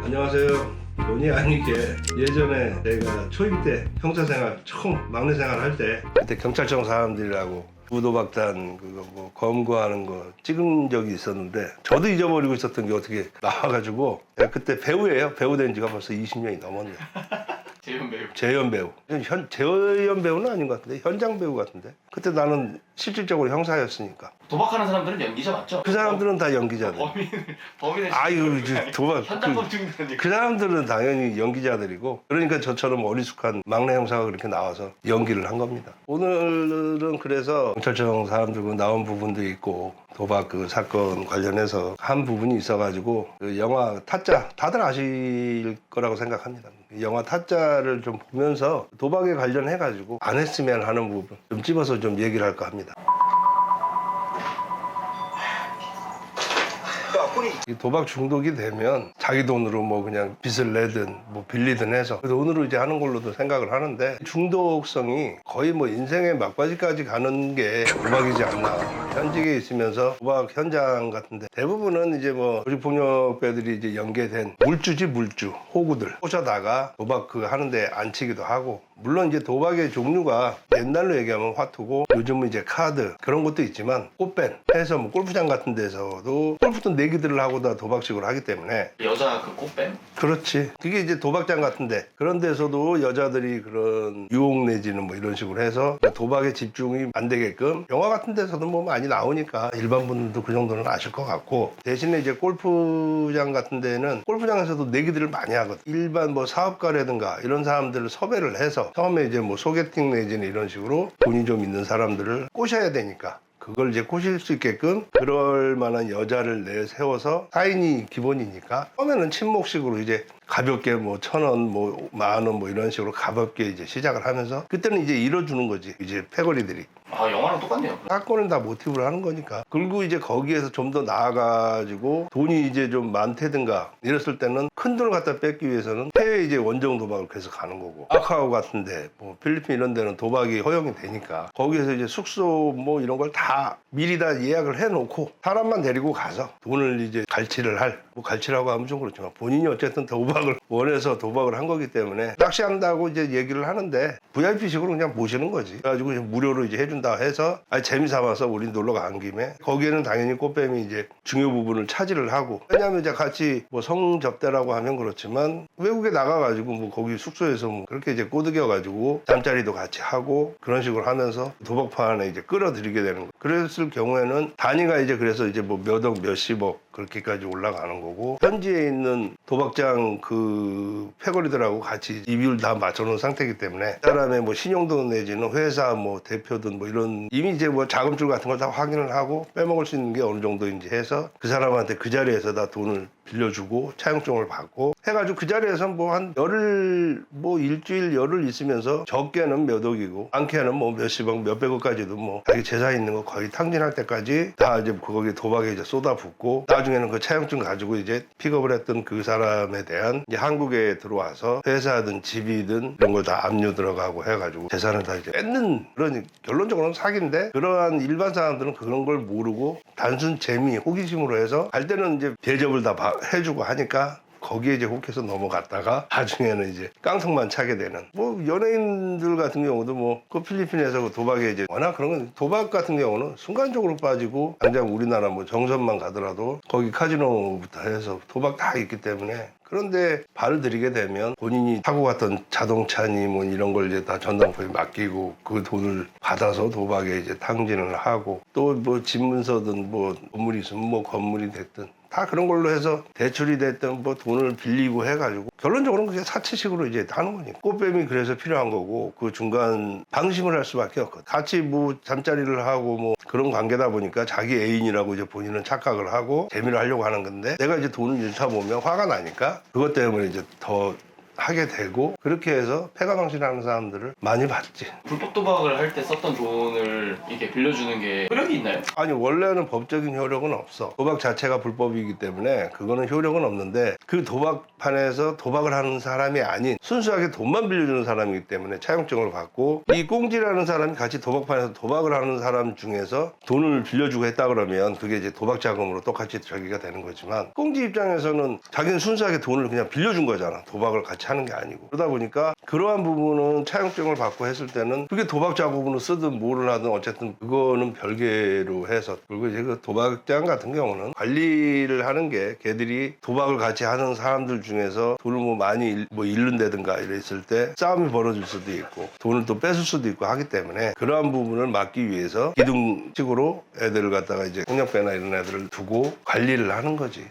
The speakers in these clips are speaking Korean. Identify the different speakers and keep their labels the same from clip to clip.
Speaker 1: 안녕하세요. 본의 아니게 예전에 내가 초임 때 형사생활 처음 막내 생활 할 때 그때 경찰청 사람들이라고 부도박단 그거 뭐 검거하는 거 찍은 적이 있었는데 저도 잊어버리고 있었던 게 어떻게 나와가지고 내가 그때 배우예요. 배우 된 지가 벌써 20년이 넘었네.
Speaker 2: 재현 배우.
Speaker 1: 재현 배우. 재현 배우는 아닌 것 같은데 현장 배우 같은데 그때 나는 실질적으로 형사였으니까
Speaker 2: 도박하는 사람들은 연기자 맞죠?
Speaker 1: 그 사람들은 다 연기자들.
Speaker 2: 범인을
Speaker 1: 아유 이제 도박
Speaker 2: 현장범 찍는
Speaker 1: 그 사람들은 당연히 연기자들이고 그러니까 저처럼 어리숙한 막내 형사가 그렇게 나와서 연기를 한 겁니다. 오늘은 그래서 경찰청 사람들과 나온 부분도 있고 도박 그 사건 관련해서 한 부분이 있어가지고 그 영화 타짜 다들 아실 거라고 생각합니다. 영화 타짜를 좀 보면서 도박에 관련해가지고 안 했으면 하는 부분 좀 집어서 좀 얘기를 할까 합니다. 이 도박 중독이 되면 자기 돈으로 뭐 그냥 빚을 내든 뭐 빌리든 해서 그 돈으로 이제 하는 걸로도 생각을 하는데 중독성이 거의 뭐 인생의 막바지까지 가는 게 도박이지 않나. 현직에 있으면서 도박 현장 같은데 대부분은 이제 뭐 조직폭력배들이 이제 연계된 물주지 물주 호구들 꼬셔다가 도박 그 하는데 앉히기도 하고 물론 이제 도박의 종류가 옛날로 얘기하면 화투고 요즘은 이제 카드 그런 것도 있지만 꽃밴 해서 뭐 골프장 같은 데서도 골프도 내기들을 하고 다 도박식으로 하기 때문에
Speaker 2: 여자 그 꽃뱀?
Speaker 1: 그렇지. 그게 이제 도박장 같은데 그런 데서도 여자들이 그런 유혹 내지는 뭐 이런 식으로 해서 도박에 집중이 안 되게끔 영화 같은 데서도 뭐 많이 나오니까 일반 분들도 그 정도는 아실 것 같고 대신에 이제 골프장 같은 데는 골프장에서도 내기들을 많이 하거든. 일반 뭐 사업가라든가 이런 사람들을 섭외를 해서 처음에 이제 뭐 소개팅 내지는 이런 식으로 돈이 좀 있는 사람들을 꼬셔야 되니까 그걸 이제 꼬실 수 있게끔 그럴 만한 여자를 내세워서 사인이 기본이니까 처음에는 친목식으로 이제 가볍게 뭐 1,000원 뭐 10,000원 뭐 이런 식으로 가볍게 이제 시작을 하면서 그때는 이제 잃어주는 거지 이제 패거리들이.
Speaker 2: 아 영화랑 똑같네요.
Speaker 1: 사건은 다 모티브로 하는 거니까. 그리고 이제 거기에서 좀 더 나아가지고 돈이 이제 좀 많다든가 이랬을 때는 큰 돈을 갖다 뺏기 위해서는 해외 이제 원정 도박을 계속 가는 거고 마카오 같은데 뭐 필리핀 이런 데는 도박이 허용이 되니까 거기에서 이제 숙소 뭐 이런 걸 다 미리 다 예약을 해놓고 사람만 데리고 가서 돈을 이제 갈취를 뭐 갈취라고 하면 좀 그렇지만 본인이 어쨌든 도박을 원해서 도박을 한 거기 때문에 낚시한다고 이제 얘기를 하는데 VIP식으로 그냥 모시는 거지. 그래가지고 무료로 이제 해준다 해서 재미삼아서 우리 놀러 간 김에 거기에는 당연히 꽃뱀이 이제 중요 부분을 차지를 하고 왜냐하면 이제 같이 뭐 성접대라고 하면 그렇지만 외국에 나가가지고 뭐 거기 숙소에서 뭐 그렇게 이제 꼬드겨가지고 잠자리도 같이 하고 그런 식으로 하면서 도박판에 이제 끌어들이게 되는 거예요. 그랬을 경우에는 단위가 이제 그래서 이제 뭐 몇억 몇십억 그렇게까지 올라가는 거고 현지에 있는 도박장 그 패거리들하고 같이 이비율 다 맞춰놓은 상태이기 때문에 그 사람의 뭐 신용도 내지는 회사 뭐 대표든 뭐 이런 이미 이제 뭐 자금줄 같은 걸 다 확인을 하고 빼먹을 수 있는 게 어느 정도인지 해서 그 사람한테 그 자리에서 다 돈을 빌려주고 차용증을 받고 해가지고 그 자리에서 뭐 한 열흘 뭐 일주일 열흘 있으면서 적게는 몇 억이고 많게는 뭐 몇십억 몇백억까지도 뭐 자기 재산 있는 거 거의 탕진할 때까지 다 이제 거기에 도박에 이제 쏟아붓고 나중에는 그 차용증 가지고 이제 픽업을 했던 그 사람에 대한 이제 한국에 들어와서 회사든 집이든 이런 걸 다 압류 들어가고 해가지고 재산을 다 이제 뺏는 그런 결론적으로는 사기인데 그러한 일반 사람들은 그런 걸 모르고 단순 재미 호기심으로 해서 갈 때는 이제 대접을 다 해주고 하니까 거기에 이제 혹해서 넘어갔다가 나중에는 이제 깡통만 차게 되는 뭐 연예인들 같은 경우도 뭐 그 필리핀에서 그 도박에 이제 워낙 그런 건 도박 같은 경우는 순간적으로 빠지고 당장 우리나라 뭐 정선만 가더라도 거기 카지노부터 해서 도박 다 있기 때문에 그런데 발을 들이게 되면 본인이 타고 갔던 자동차니 뭐 이런 걸 이제 다 전담포에 맡기고 그 돈을 받아서 도박에 이제 탕진을 하고 또 뭐 집문서든 뭐 건물이 있으면 뭐 건물이 됐든 다 그런 걸로 해서 대출이 됐든 뭐 돈을 빌리고 해가지고 결론적으로는 그게 사치식으로 이제 하는 거니까 꽃뱀이 그래서 필요한 거고 그 중간 방심을 할 수밖에 없거든. 같이 뭐 잠자리를 하고 뭐 그런 관계다 보니까 자기 애인이라고 이제 본인은 착각을 하고 재미를 하려고 하는 건데 내가 이제 돈을 잃다 보면 화가 나니까 그것 때문에 이제 더 하게 되고 그렇게 해서 패가망신하는 사람들을 많이 봤지.
Speaker 2: 불법 도박을 할 때 썼던 돈을 이렇게 빌려주는 게 효력이 있나요?
Speaker 1: 아니 원래는 법적인 효력은 없어. 도박 자체가 불법이기 때문에 그거는 효력은 없는데 그 도박판에서 도박을 하는 사람이 아닌 순수하게 돈만 빌려주는 사람이기 때문에 차용증을 받고 이 꽁지라는 사람이 같이 도박판에서 도박을 하는 사람 중에서 돈을 빌려주고 했다 그러면 그게 이제 도박 자금으로 똑같이 저기가 되는 거지만 꽁지 입장에서는 자기는 순수하게 돈을 그냥 빌려준 거잖아. 도박을 같이 하는 게 아니고. 그러다 보니까 그러한 부분은 차용증을 받고 했을 때는 그게 도박 자금으로 쓰든 뭐를 하든 어쨌든 그거는 별개로 해서 그리고 이제 그 도박장 같은 경우는 관리를 하는 게 걔들이 도박을 같이 하는 사람들 중에서 돈을 뭐 많이 잃는다든가 이랬을 때 싸움이 벌어질 수도 있고 돈을 또 뺏을 수도 있고 하기 때문에 그러한 부분을 막기 위해서 기둥식으로 애들을 갖다가 이제 폭력배나 이런 애들을 두고 관리를 하는 거지.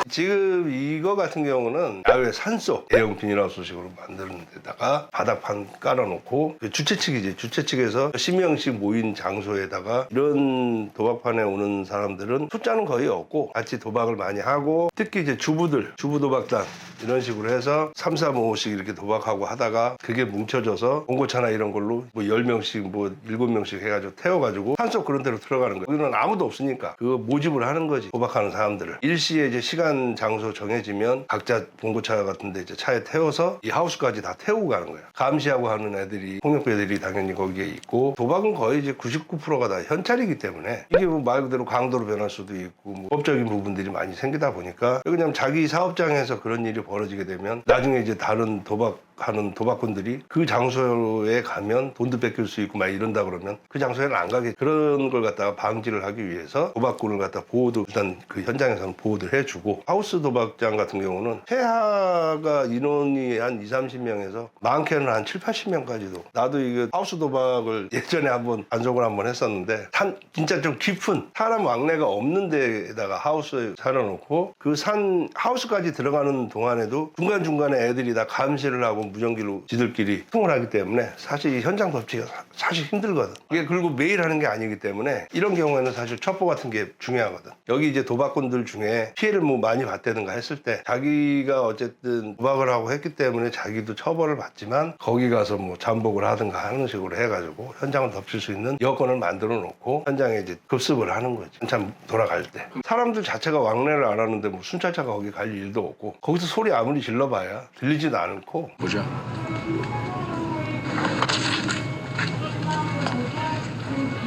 Speaker 1: 지금 이거 같은 경우는 야외 산속 대형 비닐하우스식으로 만드는 데다가 바닥판 깔아놓고 주최 측이지. 주최 측에서 10명씩 모인 장소에다가 이런 도박판에 오는 사람들은 숫자는 거의 없고 같이 도박을 많이 하고 특히 이제 주부 도박단 이런 식으로 해서 3, 4, 5씩 이렇게 도박하고 하다가 그게 뭉쳐져서 봉고차나 이런 걸로 뭐 10명씩 뭐 7명씩 해가지고 태워가지고 산속 그런 데로 들어가는 거예요. 여기는 아무도 없으니까 그거 모집을 하는 거지. 도박하는 사람들을. 일시에 이제 시간 장소 정해지면 각자 봉고차 같은 데 이제 차에 태워서 이 하우스까지 다 태우고 가는 거야. 감시하고 하는 애들이 폭력배들이 당연히 거기에 있고 도박은 거의 이제 99%가 다 현찰이기 때문에 이게 뭐 말 그대로 강도로 변할 수도 있고 뭐 법적인 부분들이 많이 생기다 보니까 그냥 자기 사업장에서 그런 일이 벌어지게 되면 나중에 이제 다른 도박하는 도박꾼들이 그 장소에 가면 돈도 뺏길 수 있고 막 이런다 그러면 그 장소에는 안 가게 그런 걸 갖다가 방지를 하기 위해서 도박꾼을 갖다 보호도 일단 그 현장에서는 보호를 해주고 하우스 도박장 같은 경우는 최하가 인원이 한 2, 30명에서 많게는 한 7, 80명까지도 나도 이거 하우스 도박을 예전에 한번 단속을 한번 했었는데 진짜 좀 깊은 사람 왕래가 없는 데에다가 하우스에 살아놓고 그 산 하우스까지 들어가는 동안에도 중간중간에 애들이 다 감시를 하고 무전기로 지들끼리 통을 하기 때문에 사실 이 현장 법칙이 사실 힘들거든. 이게 그리고 매일 하는 게 아니기 때문에 이런 경우에는 사실 첩보 같은 게 중요하거든. 여기 이제 도박꾼들 중에 피해를 뭐 많이 봤다든가 했을 때 자기가 어쨌든 도박을 하고 했기 때문에 자기도 처벌을 받지만 거기 가서 뭐 잠복을 하든가 하는 식으로 해가지고 현장을 덮칠 수 있는 여건을 만들어 놓고 현장에 이제 급습을 하는 거지. 한참 돌아갈 때. 사람들 자체가 왕래를 안 하는데 뭐 순찰차가 거기 갈 일도 없고 거기서 소리 아무리 질러봐야 들리지도 않고
Speaker 2: 보자.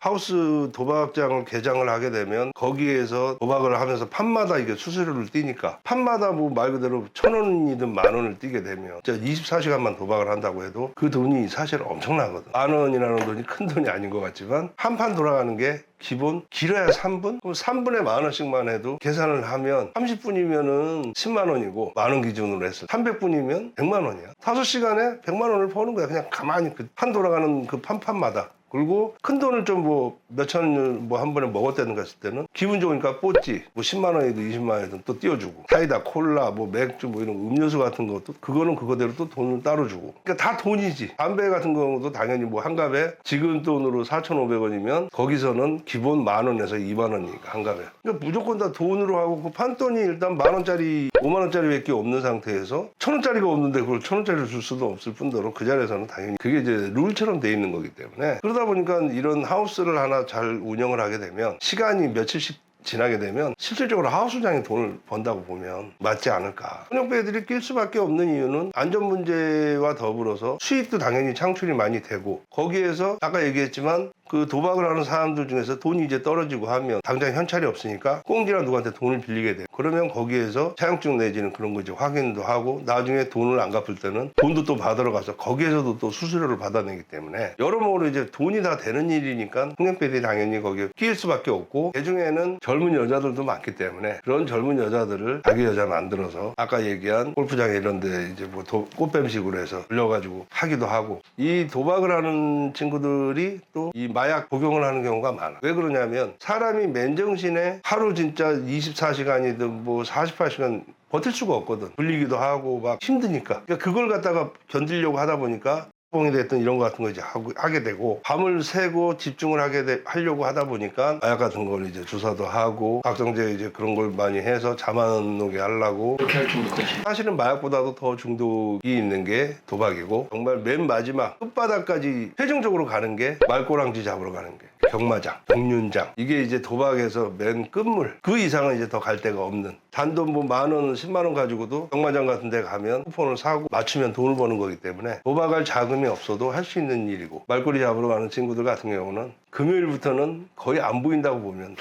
Speaker 1: 하우스 도박장을 개장을 하게 되면 거기에서 도박을 하면서 판마다 이게 수수료를 띄니까 판마다 뭐 말 그대로 1,000원이든 10,000원을 띄게 되면 24시간만 도박을 한다고 해도 그 돈이 사실 엄청나거든. 10,000원이라는 돈이 큰 돈이 아닌 것 같지만 한 판 돌아가는 게 기본 길어야 3분? 그럼 3분에 10,000원씩만 해도 계산을 하면 30분이면은 10만 원이고 만원 기준으로 했을 때 300분이면 100만 원이야. 5시간에 100만 원을 버는 거야. 그냥 가만히 그 판 돌아가는 그 판마다. 그리고 큰 돈을 좀 뭐 몇천 뭐 한 번에 먹었다든가 했을 때는 기분 좋으니까 뽀찌 뭐 10만 원이든 20만 원이든 또 띄워주고 사이다 콜라 뭐 맥주 뭐 이런 음료수 같은 것도 그거는 그거대로 또 돈을 따로 주고 그러니까 다 돈이지. 담배 같은 경우도 당연히 뭐 한 갑에 지금 돈으로 4,500원이면 거기서는 기본 10,000원에서 2만 원이니까 한 갑에. 그러니까 무조건 다 돈으로 하고 그 판돈이 일단 10,000원짜리 5만 원짜리밖에 없는 상태에서 1,000원짜리가 없는데 그걸 1,000원짜리를 줄 수도 없을 뿐더러 그 자리에서는 당연히 그게 이제 룰처럼 돼 있는 거기 때문에 그러다 보니까 이런 하우스를 하나 잘 운영을 하게 되면 시간이 며칠씩 지나게 되면 실질적으로 하우스장이 돈을 번다고 보면 맞지 않을까. 폭력배들이 낄 수밖에 없는 이유는 안전 문제와 더불어서 수익도 당연히 창출이 많이 되고 거기에서 아까 얘기했지만 그 도박을 하는 사람들 중에서 돈이 이제 떨어지고 하면 당장 현찰이 없으니까 꽁지나 누구한테 돈을 빌리게 돼. 그러면 거기에서 차용증 내지는 그런 거 이제 확인도 하고 나중에 돈을 안 갚을 때는 돈도 또 받으러 가서 거기에서도 또 수수료를 받아내기 때문에 여러모로 이제 돈이 다 되는 일이니까 폭력배들이 당연히 거기에 끼일 수밖에 없고 그중에는 젊은 여자들도 많기 때문에 그런 젊은 여자들을 자기 여자 만들어서 아까 얘기한 골프장에 이런 데 이제 뭐 꽃뱀식으로 해서 불려가지고 하기도 하고 이 도박을 하는 친구들이 또 이 마약 복용을 하는 경우가 많아. 왜 그러냐면 사람이 맨정신에 하루 진짜 24시간이든 뭐 48시간 버틸 수가 없거든. 불리기도 하고 막 힘드니까. 그러니까 그걸 갖다가 견디려고 하다 보니까 뽕이 됐든 이런 거 같은 거 이제 하게 되고 밤을 새고 집중을 하려고 하다 보니까 마약 같은 걸 이제 주사도 하고 각성제 이제 그런 걸 많이 해서 잠 안 오게 하려고
Speaker 2: 그렇게 할 정도까지.
Speaker 1: 사실은 마약보다도 더 중독이 있는 게 도박이고 정말 맨 마지막 끝바닥까지 최종적으로 가는 게 말꼬랑지 잡으러 가는 게 경마장, 백륜장 이게 이제 도박에서 맨 끝물 그 이상은 이제 더 갈 데가 없는 단돈 뭐 10,000원, 10만원 가지고도 경마장 같은 데 가면 쿠폰을 사고 맞추면 돈을 버는 거기 때문에 도박할 자금이 없어도 할 수 있는 일이고 말꼬리 잡으러 가는 친구들 같은 경우는 금요일부터는 거의 안 보인다고 보면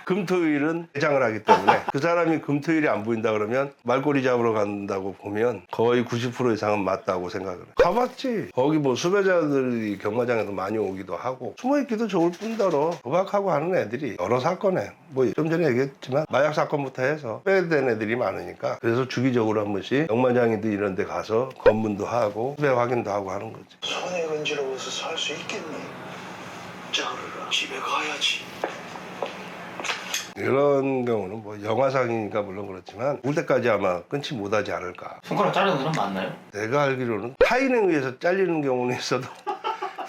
Speaker 1: 금토일은 해장을 하기 때문에 그 사람이 금토일이 안 보인다 그러면 말꼬리 잡으러 간다고 보면 거의 90% 이상은 맞다고 생각을 해요. 가봤지. 거기 뭐 수배자들이 경마장에도 많이 오기도 하고 숨어있기도 좋을 뿐더러 도박하고 하는 애들이 여러 사건에 뭐 좀 전에 얘기했지만 마약 사건부터 해서 수배된 애들이 많으니까 그래서 주기적으로 한 번씩 경마장이든 이런 데 가서 검문도 하고 수배 확인도 하고 하는 거지.
Speaker 3: 손에 건지러워서 살 수 있겠니? 자르라 집에 가야지.
Speaker 1: 이런 경우는 뭐 영화상이니까 물론 그렇지만 울 때까지 아마 끊지 못하지 않을까.
Speaker 2: 손가락 자르는 사람 맞나요?
Speaker 1: 내가 알기로는 타인에 의해서 잘리는 경우는 있어도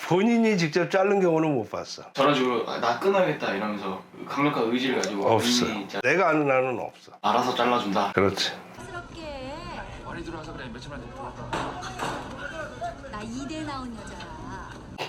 Speaker 1: 본인이 직접 자른 경우는 못 봤어.
Speaker 2: 저런 식으로 나 끊어야겠다 이러면서 강력한 의지를 가지고
Speaker 1: 없어.
Speaker 2: 본인이
Speaker 1: 내가 아는 한은 없어.
Speaker 2: 알아서 잘라준다.
Speaker 1: 그렇지.
Speaker 4: 스럽게
Speaker 2: 많이 들어와서 그래. 며칠만 들어왔다.
Speaker 4: 나 2대 나온 여자야.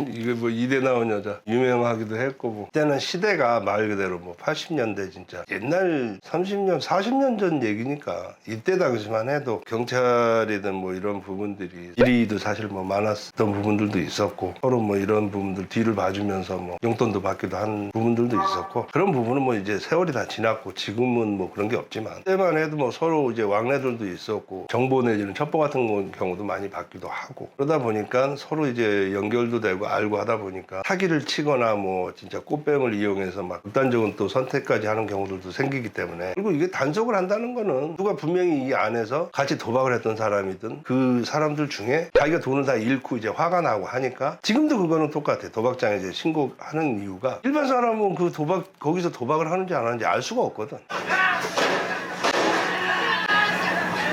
Speaker 1: 이게 뭐 이대 나온 여자 유명하기도 했고 뭐 그때는 시대가 말 그대로 뭐 80년대 진짜 옛날 30년 40년 전 얘기니까 이때 당시만 해도 경찰이든 뭐 이런 부분들이 일위도 사실 뭐 많았던 부분들도 있었고 서로 뭐 이런 부분들 뒤를 봐주면서 뭐 용돈도 받기도 한 부분들도 있었고 그런 부분은 뭐 이제 세월이 다 지났고 지금은 뭐 그런 게 없지만 그때만 해도 뭐 서로 이제 왕래들도 있었고 정보 내지는 첩보 같은 경우도 많이 받기도 하고 그러다 보니까 서로 이제 연결도 되고 알고 하다 보니까 사기를 치거나 뭐 진짜 꽃뱀을 이용해서 막 극단적인 또 선택까지 하는 경우들도 생기기 때문에 그리고 이게 단속을 한다는 거는 누가 분명히 이 안에서 같이 도박을 했던 사람이든 그 사람들 중에 자기가 돈을 다 잃고 이제 화가 나고 하니까 지금도 그거는 똑같아. 도박장에 이제 신고하는 이유가 일반 사람은 그 거기서 도박을 하는지 안 하는지 알 수가 없거든.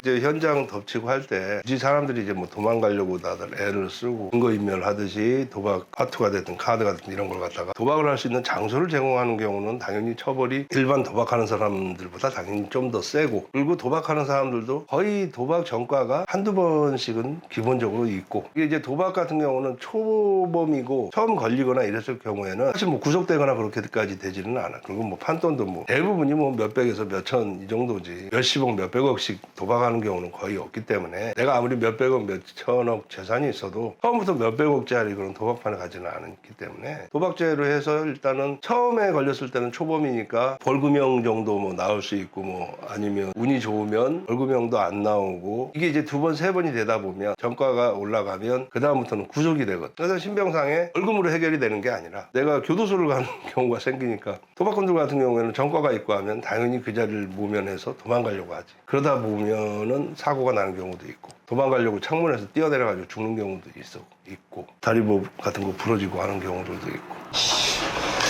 Speaker 1: 이제 현장 덮치고 할 때 이 사람들이 이제 뭐 도망가려고 다들 애를 쓰고 증거인멸하듯이 도박 카투가 됐든 카드가 됐든 이런 걸 갖다가 도박을 할 수 있는 장소를 제공하는 경우는 당연히 처벌이 일반 도박하는 사람들보다 당연히 좀 더 세고 그리고 도박하는 사람들도 거의 도박 전과가 한두 번씩은 기본적으로 있고 이게 이제 도박 같은 경우는 초범이고 처음 걸리거나 이랬을 경우에는 사실 뭐 구속되거나 그렇게까지 되지는 않아. 그리고 뭐 판돈도 뭐 대부분이 뭐 몇백에서 몇천 이 정도지 몇십억 몇백억씩 도박하는 경우는 거의 없기 때문에 내가 아무리 몇백억 몇천억 재산이 있어도 처음부터 몇백억짜리 그런 도박판에 가지는 않기 때문에 도박죄로 해서 일단은 처음에 걸렸을 때는 초범이니까 벌금형 정도 뭐 나올 수 있고 뭐 아니면 운이 좋으면 벌금형도 안 나오고 이게 이제 두 번, 세 번이 되다 보면 전과가 올라가면 그 다음부터는 구속이 되거든. 그래서 신병상에 벌금으로 해결이 되는 게 아니라 내가 교도소를 가는 경우가 생기니까 도박꾼들 같은 경우에는 전과가 있고 하면 당연히 그 자리를 모면해서 도망가려고 하지. 그러다 보면은 사고가 나는 경우도 있고 도망가려고 창문에서 뛰어내려가지고 죽는 경우도 있고 다리 뭐 같은 거 부러지고 하는 경우들도 있고.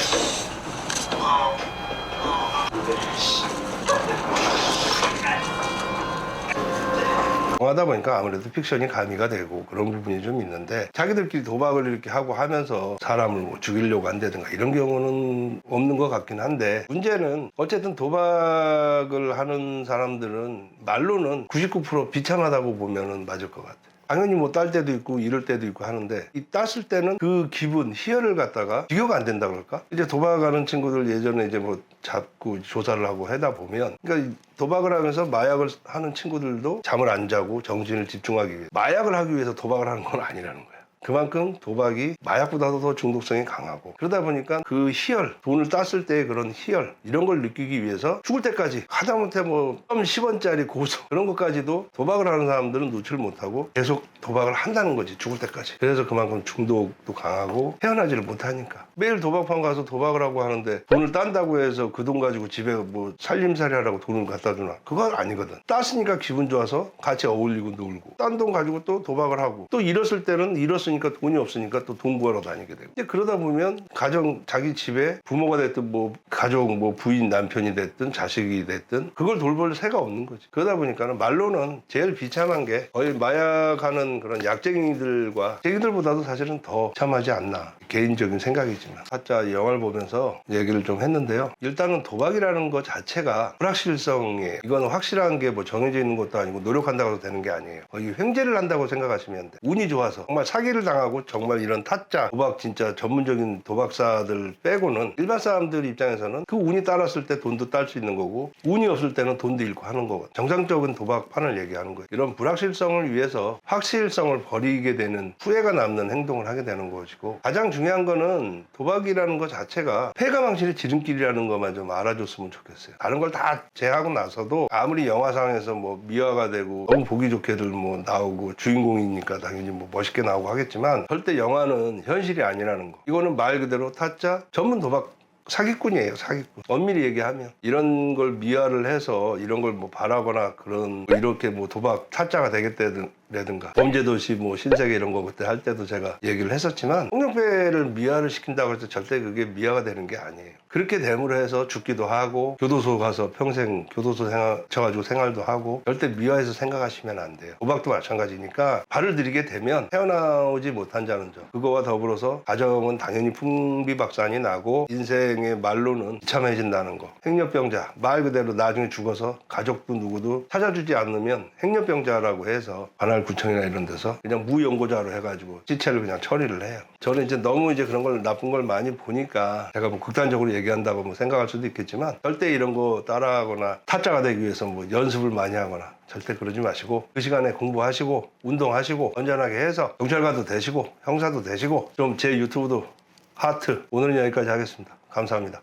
Speaker 1: 하다 보니까 아무래도 픽션이 가미가 되고 그런 부분이 좀 있는데 자기들끼리 도박을 이렇게 하고 하면서 사람을 뭐 죽이려고 한다든가 이런 경우는 없는 것 같긴 한데 문제는 어쨌든 도박을 하는 사람들은 말로는 99% 비참하다고 보면은 맞을 것 같아. 당연히 뭐 딸 때도 있고 이럴 때도 있고 하는데 이 땄을 때는 그 기분, 희열을 갖다가 비교가 안 된다 그럴까? 이제 도박하는 친구들 예전에 이제 뭐 잡고 조사를 하고 하다 보면 그러니까 도박을 하면서 마약을 하는 친구들도 잠을 안 자고 정신을 집중하기 위해 마약을 하기 위해서 도박을 하는 건 아니라는 거야. 그만큼 도박이 마약보다도 더 중독성이 강하고 그러다 보니까 그 희열, 돈을 땄을 때의 그런 희열 이런 걸 느끼기 위해서 죽을 때까지 하다못해 뭐 10원짜리 고소 그런 것까지도 도박을 하는 사람들은 노출 못하고 계속 도박을 한다는 거지 죽을 때까지. 그래서 그만큼 중독도 강하고 헤어나지를 못하니까 매일 도박판 가서 도박을 하고 하는데 돈을 딴다고 해서 그 돈 가지고 집에 뭐 살림살이 하라고 돈을 갖다 주나 그건 아니거든. 땄으니까 기분 좋아서 같이 어울리고 놀고 딴 돈 가지고 또 도박을 하고 또 잃었을 때는 잃었으니까 없으니까 돈이 없으니까 또 돈 구하러 다니게 되고 이제 그러다 보면 가정 자기 집에 부모가 됐든 뭐 가족 뭐 부인 남편이 됐든 자식이 됐든 그걸 돌볼 새가 없는 거지. 그러다 보니까는 말로는 제일 비참한 게 거의 마약하는 그런 약쟁이들과 쟁이들보다도 사실은 더 참하지 않나 개인적인 생각이지만 타짜 영화를 보면서 얘기를 좀 했는데요. 일단은 도박이라는 것 자체가 불확실성에 이건 확실한 게 뭐 정해져 있는 것도 아니고 노력한다고 해서 되는 게 아니에요. 거의 횡재를 한다고 생각하시면 돼. 운이 좋아서 정말 사기를 당하고 정말 이런 타짜 도박 진짜 전문적인 도박사들 빼고는 일반 사람들 입장에서는 그 운이 따랐을 때 돈도 딸 수 있는 거고 운이 없을 때는 돈도 잃고 하는 거고 정상적인 도박판을 얘기하는 거예요. 이런 불확실성을 위해서 확실성을 버리게 되는 후회가 남는 행동을 하게 되는 것이고 가장 중요한 거는 도박이라는 것 자체가 패가망신의 지름길이라는 것만 좀 알아줬으면 좋겠어요. 다른 걸 다 제하고 나서도 아무리 영화상에서 뭐 미화가 되고 너무 보기 좋게들 뭐 나오고 주인공이니까 당연히 뭐 멋있게 나오고 하겠지만 절대 영화는 현실이 아니라는 거. 이거는 말 그대로 타짜 전문 도박 사기꾼이에요, 사기꾼. 엄밀히 얘기하면 이런 걸 미화를 해서 이런 걸 뭐 바라거나 그런 뭐 이렇게 뭐 도박 타짜가 되겠다든가 범죄도시 뭐 신세계 이런 거 그때 할 때도 제가 얘기를 했었지만 폭력배를 미화를 시킨다고 해서 절대 그게 미화가 되는 게 아니에요. 그렇게 됨으로 해서 죽기도 하고 교도소 가서 평생 교도소 쳐가지고 생활도 하고 절대 미화해서 생각하시면 안 돼요. 도박도 마찬가지니까 발을 들이게 되면 헤어나오지 못한 자는 점. 그거와 더불어서 가정은 당연히 풍비박산이 나고 인생의 말로는 비참해진다는 거. 행렬병자 말 그대로 나중에 죽어서 가족도 누구도 찾아주지 않으면 행렬병자라고 해서 관할구청이나 이런 데서 그냥 무연고자로 해가지고 시체를 그냥 처리를 해요. 저는 이제 너무 이제 그런 걸 나쁜 걸 많이 보니까 제가 뭐 극단적으로 얘기한다고 뭐 생각할 수도 있겠지만 절대 이런 거 따라하거나 타짜가 되기 위해서 뭐 연습을 많이 하거나 절대 그러지 마시고 그 시간에 공부하시고 운동하시고 건전하게 해서 경찰관도 되시고 형사도 되시고 좀 제 유튜브도 하트 오늘은 여기까지 하겠습니다. 감사합니다.